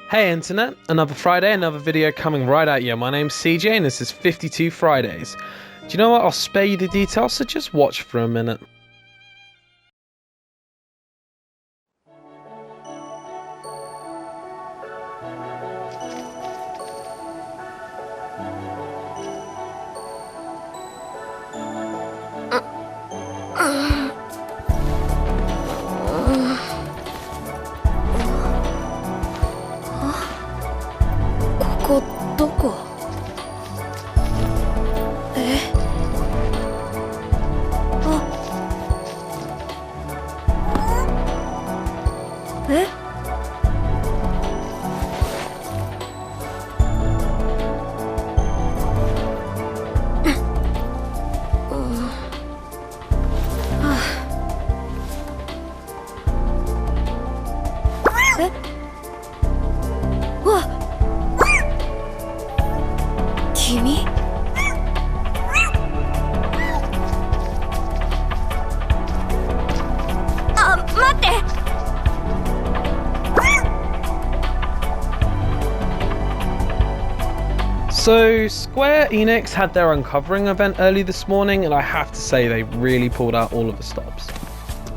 Hey internet, another Friday, another video coming right at you. My name's CJ and this is 52 Fridays. Do you know what? I'll spare you the details, so just watch for a minute. So Square Enix had their uncovering event early this morning, and I have to say they really pulled out all of the stops.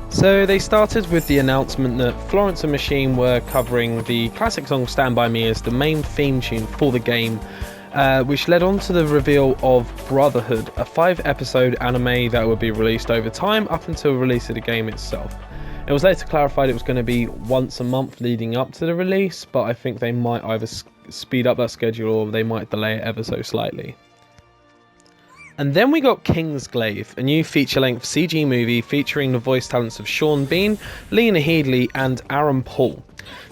So they started with the announcement that Florence and Machine were covering the classic song Stand By Me as the main theme tune for the game, which led on to the reveal of Brotherhood, a 5-episode anime that would be released over time up until release of the game itself. It was later clarified it was going to be once a month leading up to the release, but I think they might either speed up that schedule or they might delay it ever so slightly. And then we got Kingsglaive, a new feature-length CG movie featuring the voice talents of Sean Bean, Lena Headey and Aaron Paul.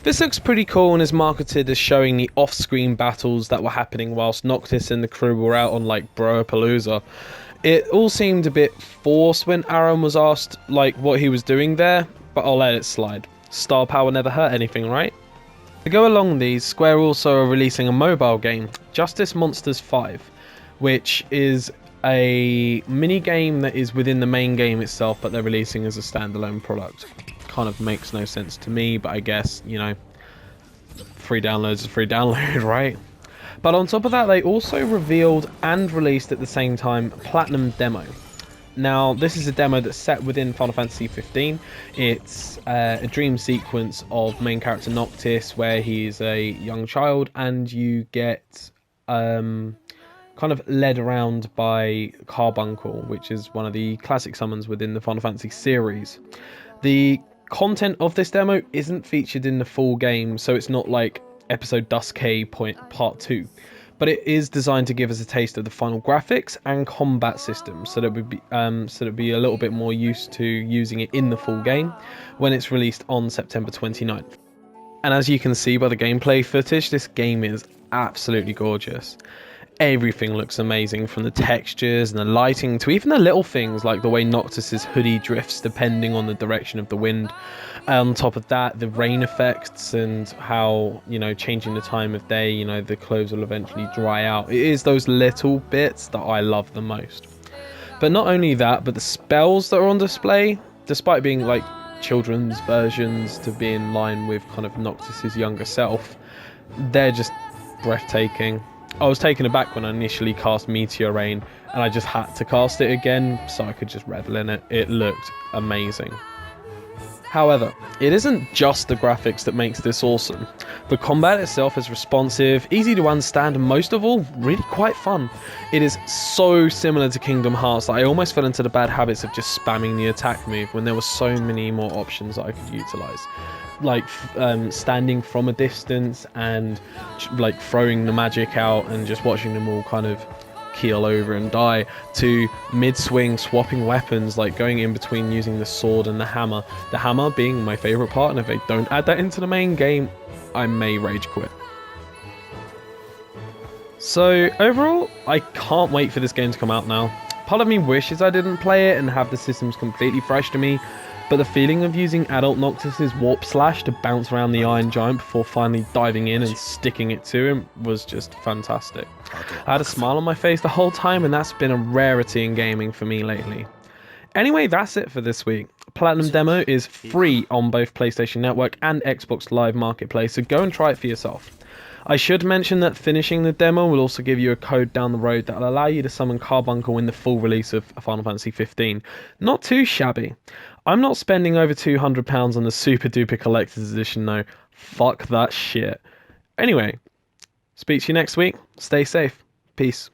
This looks pretty cool and is marketed as showing the off-screen battles that were happening whilst Noctis and the crew were out on like Bro-a-Palooza. It all seemed a bit forced when Aaron was asked like what he was doing there, but I'll let it slide. Star power never hurt anything, right? To go along these, Square also are releasing a mobile game, Justice Monsters 5, which is a mini game that is within the main game itself, but they're releasing as a standalone product. Kind of makes no sense to me, but I guess, you know, free download is free download, right? But on top of that, they also revealed and released at the same time Platinum Demo. Now, this is a demo that's set within Final Fantasy 15. It's a dream sequence of main character Noctis, where he's a young child, and you get kind of led around by Carbuncle, which is one of the classic summons within the Final Fantasy series. The content of this demo isn't featured in the full game, so it's not like episode Dusk-K Part 2. But it is designed to give us a taste of the final graphics and combat systems, so that we'd be a little bit more used to using it in the full game when it's released on September 29th. And as you can see by the gameplay footage, this game is absolutely gorgeous. Everything looks amazing, from the textures and the lighting to even the little things like the way Noctis's hoodie drifts depending on the direction of the wind. On top of that, the rain effects and how, you know, changing the time of day, you know, the clothes will eventually dry out. It is those little bits that I love the most. But not only that, but the spells that are on display, despite being like children's versions to be in line with kind of Noctis's younger self, they're just breathtaking. I was taken aback when I initially cast Meteor Rain, and I just had to cast it again so I could just revel in it. It looked amazing. However, it isn't just the graphics that makes this awesome. The combat itself is responsive, easy to understand, and most of all, really quite fun. It is so similar to Kingdom Hearts that I almost fell into the bad habits of just spamming the attack move when there were so many more options that I could utilize. Like standing from a distance and like throwing the magic out and just watching them all kind of keel over and die, to mid-swing swapping weapons, like going in between using the sword and the hammer being my favorite part, and if they don't add that into the main game, I may rage quit. So overall, I can't wait for this game to come out now. Part of me wishes I didn't play it and have the systems completely fresh to me, but the feeling of using adult Noctis's warp slash to bounce around the Iron Giant before finally diving in and sticking it to him was just fantastic. I had a smile on my face the whole time, and that's been a rarity in gaming for me lately. Anyway, that's it for this week. Platinum Demo is free on both PlayStation Network and Xbox Live Marketplace, so go and try it for yourself. I should mention that finishing the demo will also give you a code down the road that will allow you to summon Carbuncle in the full release of Final Fantasy 15. Not too shabby. I'm not spending over £200 on the super duper collector's edition though. Fuck that shit. Anyway, speak to you next week. Stay safe. Peace.